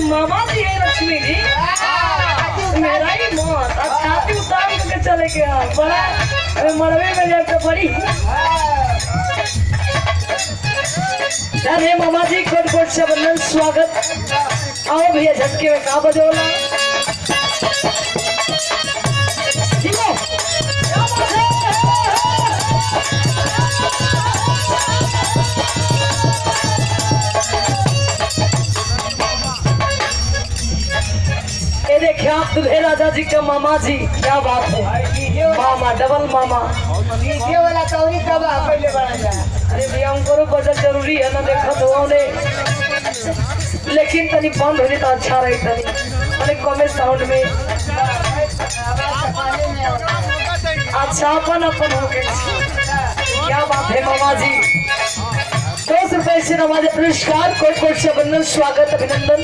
मामा जी है लक्ष्मी जी, मेरा ही मौत छाती उतार के चले गया बड़ा मरवे में जाकर बड़ी। अरे मामा जी कोट कोट से बंधन स्वागत। आओ भैया झटके में कहा बजोला ये देखिए आप दुल्हे राजा जी के मामा जी, क्या बात है मामा डबल मामा वाला कौरी कब पहले बना जाए। अरे भैया हमको बजट जरूरी है ना देखो तो उन्हें, लेकिन तनी बंद हो तो अच्छा रही तनी अरे कमे साउंड में अच्छा अपन अपन हो गए। क्या बात है मामा जी, 10 रुपए से नवाज पुरस्कार कोट कोट से बंधन स्वागत अभिनंदन।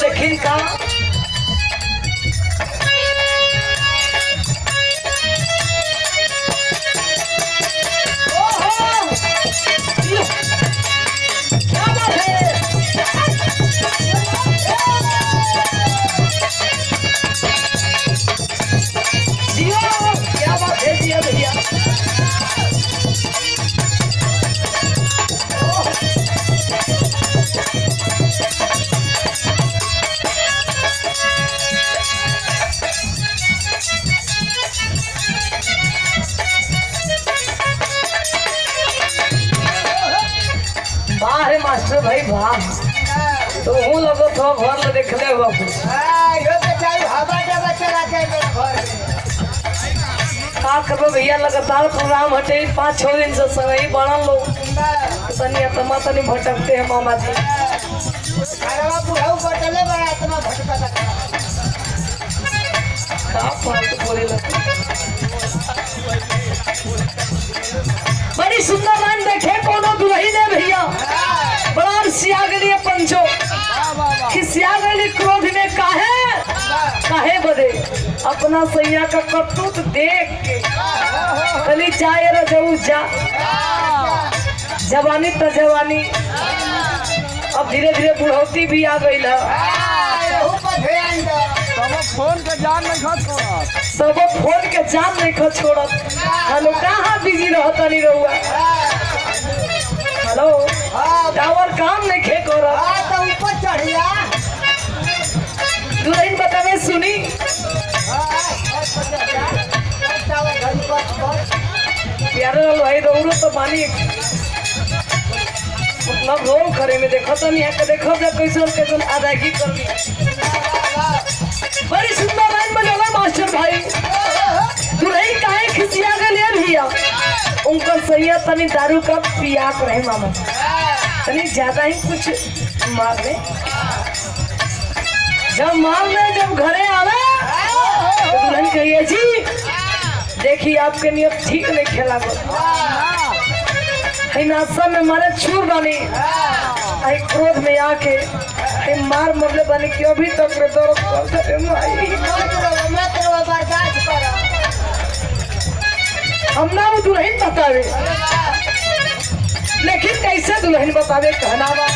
लेकिन का मास्टर भाई वाह, तो हूँ लगो तो घर में देख ले हुआ कुछ का करो भैया। लगातार प्रोग्राम हटे 5-6 दिन से समय बड़ा लोग तनी आत्मा तनी भटकते हैं मामा जी। बड़ी सुंदर लाइन देखे कोनो दुल्ही ने भैया बड़ा सिया गली पंचो खिसिया गली क्रोध में काहे बदे अपना सैया का करतूत देख के कली जाए रजऊ जा जवानी तो जवानी अब धीरे धीरे बुढ़ौती भी आ गई है। फोन के जान नहीं खो छोड़त। हेलो कहाँ बिजी रहता नहीं रहुआ, हेलो टावर काम नहीं खे कर ऊपर चढ़िया दुल्हन बतावे सुनी प्यारे भाई दौड़ो तो पानी मतलब रोल करे में देखो तो नहीं है देखो जब कैसे अदायगी कर बड़ी सुंदर लाइन बनेगा मास्टर भाई। दुल्हन काहे खिसिया गए भैया उनका सैया तनी दारू का पिया रहे मामा तनी ज्यादा ही कुछ मार ले। जब मार ले जब घरे आवे तो दुल्हन कहिए जी देखिए आपके नियत ठीक नहीं खेला नाश्ता में मारे छूर बनी क्रोध में आके मार मरले बनी क्यों भी तक दर्द हम ना वो दुल्हन बतावे, लेकिन कैसे दुल्हन बतावे कहना बा